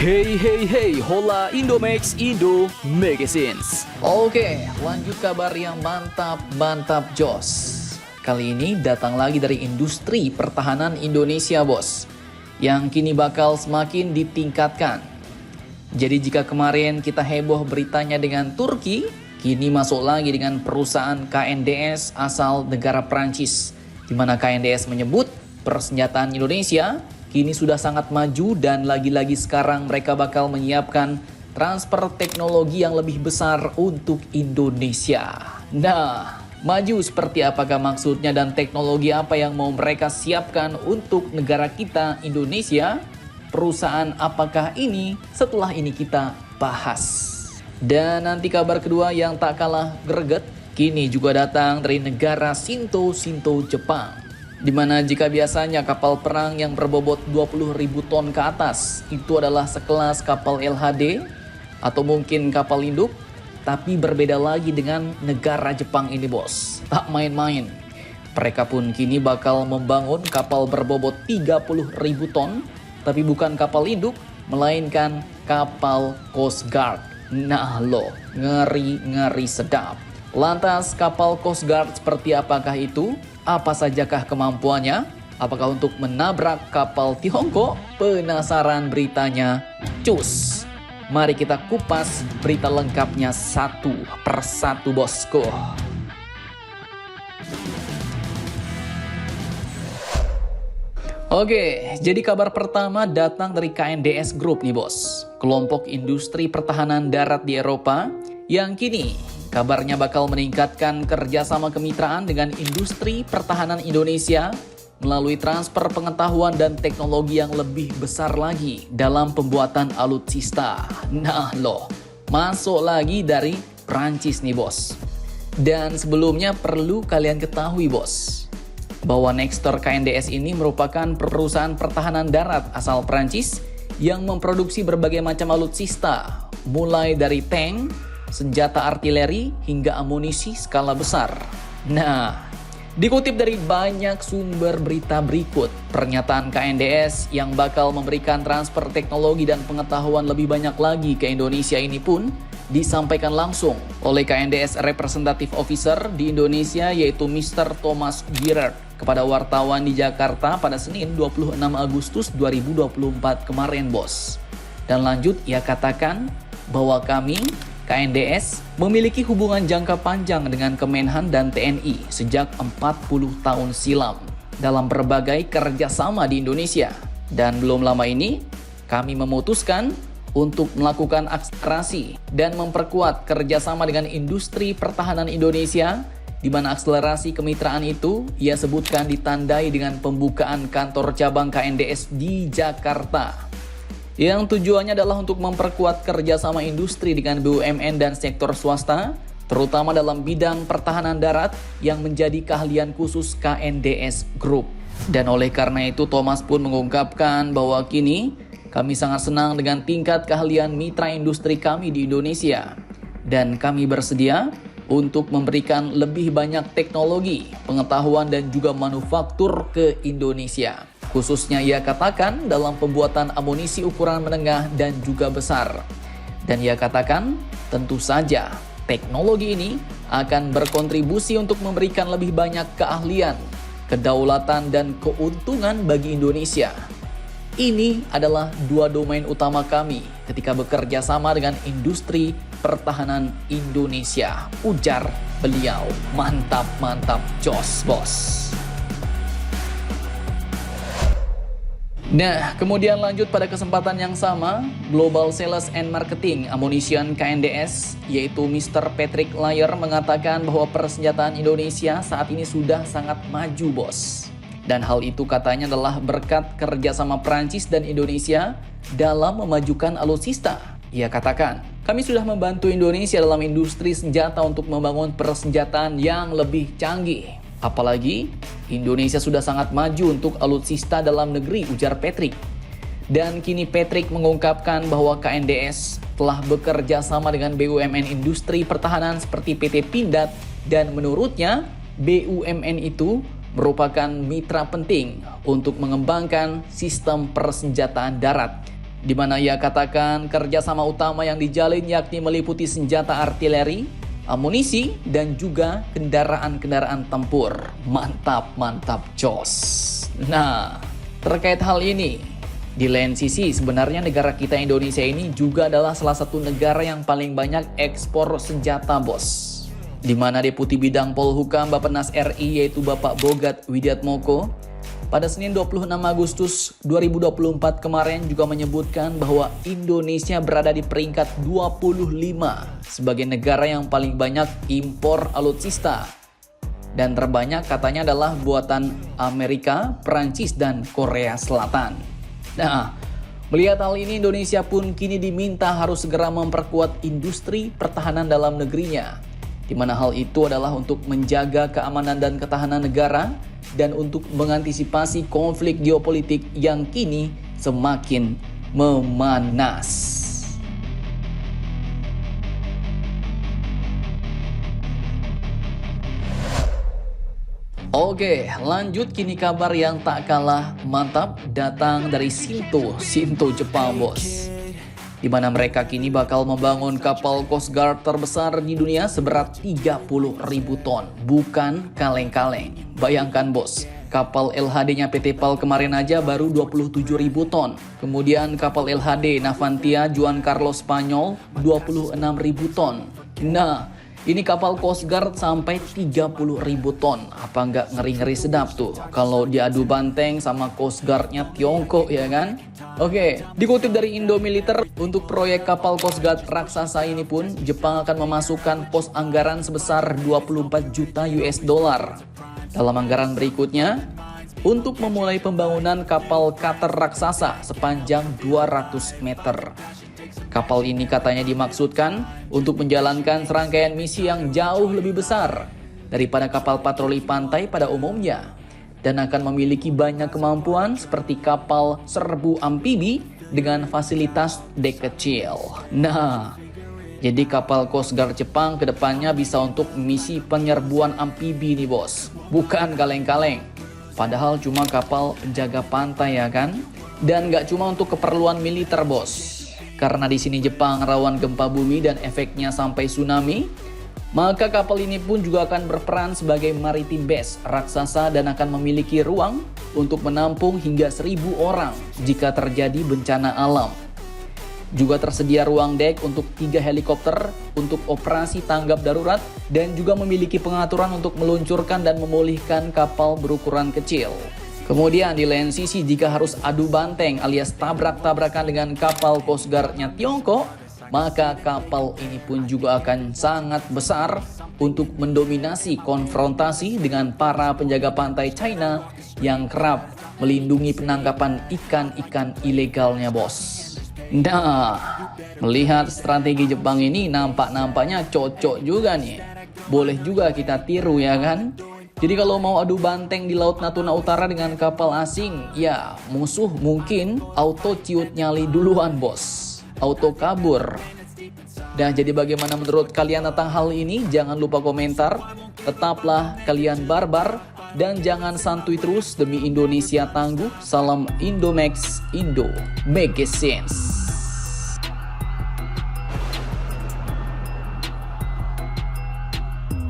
Hey hey hey, hola Indomax Indo Magazines. Oke, lanjut kabar yang mantap jos. Kali ini datang lagi dari industri pertahanan Indonesia bos, yang kini bakal semakin ditingkatkan. Jadi jika kemarin kita heboh beritanya dengan Turki, kini masuk lagi dengan perusahaan KNDS asal negara Prancis, di mana KNDS menyebut persenjataan Indonesia kini sudah sangat maju dan lagi-lagi sekarang mereka bakal menyiapkan transfer teknologi yang lebih besar untuk Indonesia. Nah, maju seperti apakah maksudnya dan teknologi apa yang mau mereka siapkan untuk negara kita Indonesia? Perusahaan apakah ini? Setelah ini kita bahas. Dan nanti kabar kedua yang tak kalah greget, kini juga datang dari negara Shinto Jepang. Dimana jika biasanya kapal perang yang berbobot 20.000 ton ke atas itu adalah sekelas kapal LHD atau mungkin kapal induk, tapi berbeda lagi dengan negara Jepang ini bos, tak main-main. Mereka pun kini bakal membangun kapal berbobot 30.000 ton, tapi bukan kapal induk, melainkan kapal Coast Guard. Nah loh, ngeri sedap. Lantas kapal Coast Guard seperti apakah itu? Apa sajakah kemampuannya? Apakah untuk menabrak kapal Tiongkok? Penasaran beritanya? Cus! Mari kita kupas berita lengkapnya satu persatu bosku. Oke, jadi kabar pertama datang dari KNDS Group nih bos. Kelompok industri pertahanan darat di Eropa yang kini kabarnya bakal meningkatkan kerjasama kemitraan dengan industri pertahanan Indonesia melalui transfer pengetahuan dan teknologi yang lebih besar lagi dalam pembuatan alutsista. Nah loh, masuk lagi dari Prancis nih bos. Dan sebelumnya perlu kalian ketahui bos, bahwa Nextor KNDS ini merupakan perusahaan pertahanan darat asal Prancis yang memproduksi berbagai macam alutsista, mulai dari tank, senjata artileri, hingga amunisi skala besar. Nah, dikutip dari banyak sumber berita berikut, pernyataan KNDS yang bakal memberikan transfer teknologi dan pengetahuan lebih banyak lagi ke Indonesia ini pun disampaikan langsung oleh KNDS Representative Officer di Indonesia yaitu Mr. Thomas Girard kepada wartawan di Jakarta pada Senin 26 Agustus 2024 kemarin bos. Dan lanjut ia katakan bahwa kami KNDS memiliki hubungan jangka panjang dengan Kemenhan dan TNI sejak 40 tahun silam dalam berbagai kerjasama di Indonesia. Dan belum lama ini kami memutuskan untuk melakukan akselerasi dan memperkuat kerjasama dengan industri pertahanan Indonesia, di mana akselerasi kemitraan itu ia sebutkan ditandai dengan pembukaan kantor cabang KNDS di Jakarta, yang tujuannya adalah untuk memperkuat kerjasama industri dengan BUMN dan sektor swasta, terutama dalam bidang pertahanan darat yang menjadi keahlian khusus KNDS Group. Dan oleh karena itu Thomas pun mengungkapkan bahwa kini kami sangat senang dengan tingkat keahlian mitra industri kami di Indonesia. Dan kami bersedia untuk memberikan lebih banyak teknologi, pengetahuan dan juga manufaktur ke Indonesia. Khususnya ia katakan dalam pembuatan amunisi ukuran menengah dan juga besar. Dan ia katakan tentu saja teknologi ini akan berkontribusi untuk memberikan lebih banyak keahlian, kedaulatan dan keuntungan bagi Indonesia. Ini adalah dua domain utama kami ketika bekerja sama dengan industri pertahanan Indonesia, ujar beliau. Mantap jos bos. Nah, kemudian lanjut pada kesempatan yang sama, Global Sales and Marketing Ammunition KNDS, yaitu Mr. Patrick Layer mengatakan bahwa persenjataan Indonesia saat ini sudah sangat maju bos. Dan hal itu katanya adalah berkat kerjasama Prancis dan Indonesia dalam memajukan alutsista. Ia katakan, kami sudah membantu Indonesia dalam industri senjata untuk membangun persenjataan yang lebih canggih. Apalagi Indonesia sudah sangat maju untuk alutsista dalam negeri, ujar Patrick. Dan kini Patrick mengungkapkan bahwa KNDS telah bekerja sama dengan BUMN industri pertahanan seperti PT Pindad, dan menurutnya BUMN itu merupakan mitra penting untuk mengembangkan sistem persenjataan darat. di mana ia katakan kerjasama utama yang dijalin yakni meliputi senjata artileri, amunisi, dan juga kendaraan-kendaraan tempur. Mantap, mantap, jos. Nah, terkait hal ini, di lain sisi sebenarnya negara kita Indonesia ini juga adalah salah satu negara yang paling banyak ekspor senjata, bos. Di mana Deputi Bidang Polhukam Bappenas RI yaitu Bapak Bogat Widiatmoko pada Senin 26 Agustus 2024 kemarin juga menyebutkan bahwa Indonesia berada di peringkat 25 sebagai negara yang paling banyak impor alutsista. Dan terbanyak katanya adalah buatan Amerika, Perancis, dan Korea Selatan. Nah, melihat hal ini Indonesia pun kini diminta harus segera memperkuat industri pertahanan dalam negerinya, di mana hal itu adalah untuk menjaga keamanan dan ketahanan negara dan untuk mengantisipasi konflik geopolitik yang kini semakin memanas. Oke, lanjut kini kabar yang tak kalah mantap datang dari Shinto Jepang, bos. Di mana mereka kini bakal membangun kapal Coast Guard terbesar di dunia seberat 30.000 ton. Bukan kaleng-kaleng. Bayangkan, bos, kapal LHD-nya PT PAL kemarin aja baru 27.000 ton. Kemudian kapal LHD Navantia Juan Carlos Spanyol 26.000 ton. Nah, ini kapal Coast Guard sampai 30.000 ton. Apa nggak ngeri-ngeri sedap tuh kalau diadu banteng sama Coast Guard-nya Tiongkok, ya kan? Oke, dikutip dari Indomiliter, untuk proyek kapal Coast Guard raksasa ini pun Jepang akan memasukkan pos anggaran sebesar 24 juta US dollar. Dalam anggaran berikutnya, untuk memulai pembangunan kapal cutter raksasa sepanjang 200 meter. Kapal ini katanya dimaksudkan untuk menjalankan serangkaian misi yang jauh lebih besar daripada kapal patroli pantai pada umumnya dan akan memiliki banyak kemampuan seperti kapal serbu amfibi dengan fasilitas dek kecil. Nah, jadi kapal Coast Guard Jepang kedepannya bisa untuk misi penyerbuan amfibi nih, bos. Bukan kaleng-kaleng. Padahal cuma kapal penjaga pantai, ya kan? Dan nggak cuma untuk keperluan militer, bos. Karena di sini Jepang rawan gempa bumi dan efeknya sampai tsunami, maka kapal ini pun juga akan berperan sebagai maritime base raksasa dan akan memiliki ruang untuk menampung hingga 1.000 orang jika terjadi bencana alam. Juga tersedia ruang dek untuk 3 helikopter untuk operasi tanggap darurat dan juga memiliki pengaturan untuk meluncurkan dan memulihkan kapal berukuran kecil. Kemudian di lain sisi jika harus adu banteng alias tabrak-tabrakan dengan kapal Coast Guard-nya Tiongkok, maka kapal ini pun juga akan sangat besar untuk mendominasi konfrontasi dengan para penjaga pantai China yang kerap melindungi penangkapan ikan-ikan ilegalnya, bos. Nah, melihat strategi Jepang ini nampaknya cocok juga nih. Boleh juga kita tiru, ya kan? Jadi kalau mau adu banteng di Laut Natuna Utara dengan kapal asing, ya musuh mungkin auto ciut nyali duluan, bos. Auto kabur. Dan jadi bagaimana menurut kalian tentang hal ini? Jangan lupa komentar. Tetaplah kalian barbar dan jangan santuy terus demi Indonesia tangguh. Salam Indomax, Indo make sense.